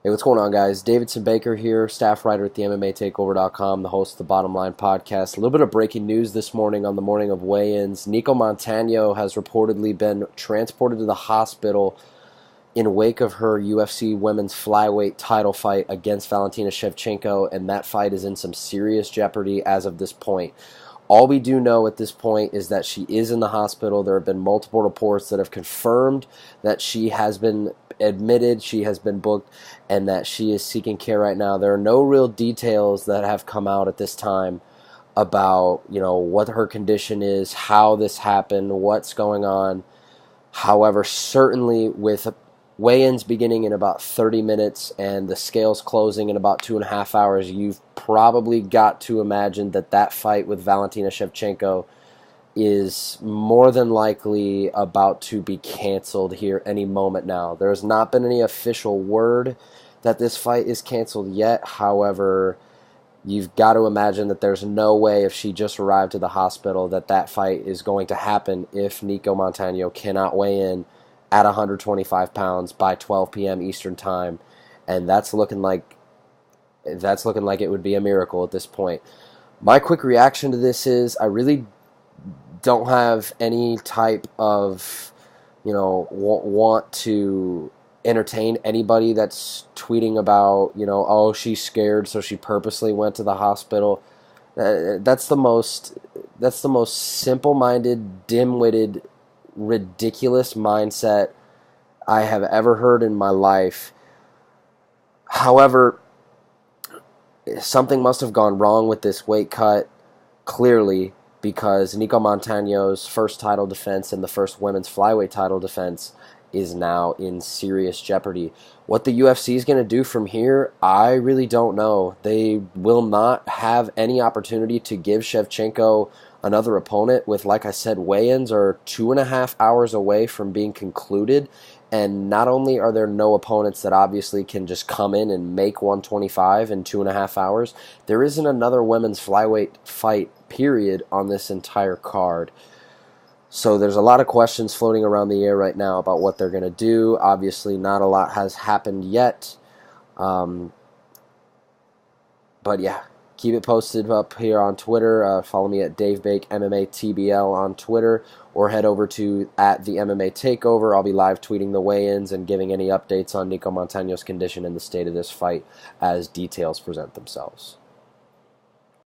Hey, what's going on, guys? Davidson Baker here, staff writer at the MMATakeover.com, the host of the Bottom Line podcast. A little bit of breaking news this morning on the morning of weigh-ins. Nicco Montaño has reportedly been transported to the hospital in wake of her UFC women's flyweight title fight against Valentina Shevchenko, and that fight is in some serious jeopardy as of this point. All we do know at this point is that she is in the hospital. There have been multiple reports that have confirmed that she has been admitted, she has been booked, and that she is seeking care right now. There are no real details that have come out at this time about, what her condition is, how this happened, what's going on. However, certainly with weigh-ins beginning in about 30 minutes and the scales closing in about 2.5 hours, you've probably got to imagine that fight with Valentina Shevchenko is more than likely about to be canceled here any moment now. There has not been any official word that this fight is canceled yet. However, you've got to imagine that there's no way, if she just arrived to the hospital, that fight is going to happen if Nicco Montaño cannot weigh in at 125 pounds by 12 p.m. Eastern Time, and that's looking like it would be a miracle at this point. My quick reaction to this is I really don't have any type of, want to entertain anybody that's tweeting about, oh, she's scared, so she purposely went to the hospital. That's the most simple-minded, dim-witted, ridiculous mindset I have ever heard in my life. However, something must have gone wrong with this weight cut, clearly, because Nicco Montaño's first title defense and the first women's flyweight title defense is now in serious jeopardy. What the UFC is going to do from here, I really don't know. They will not have any opportunity to give Shevchenko another opponent with, like I said, weigh-ins are 2.5 hours away from being concluded. And not only are there no opponents that obviously can just come in and make 125 in 2.5 hours, there isn't another women's flyweight fight, period, on this entire card. So there's a lot of questions floating around the air right now about what they're going to do. Obviously, not a lot has happened yet. But yeah, keep it posted up here on Twitter. Follow me at DaveBakeMMATBL on Twitter, or head over to at the MMA Takeover. I'll be live tweeting the weigh-ins and giving any updates on Nicco Montaño's condition and the state of this fight as details present themselves.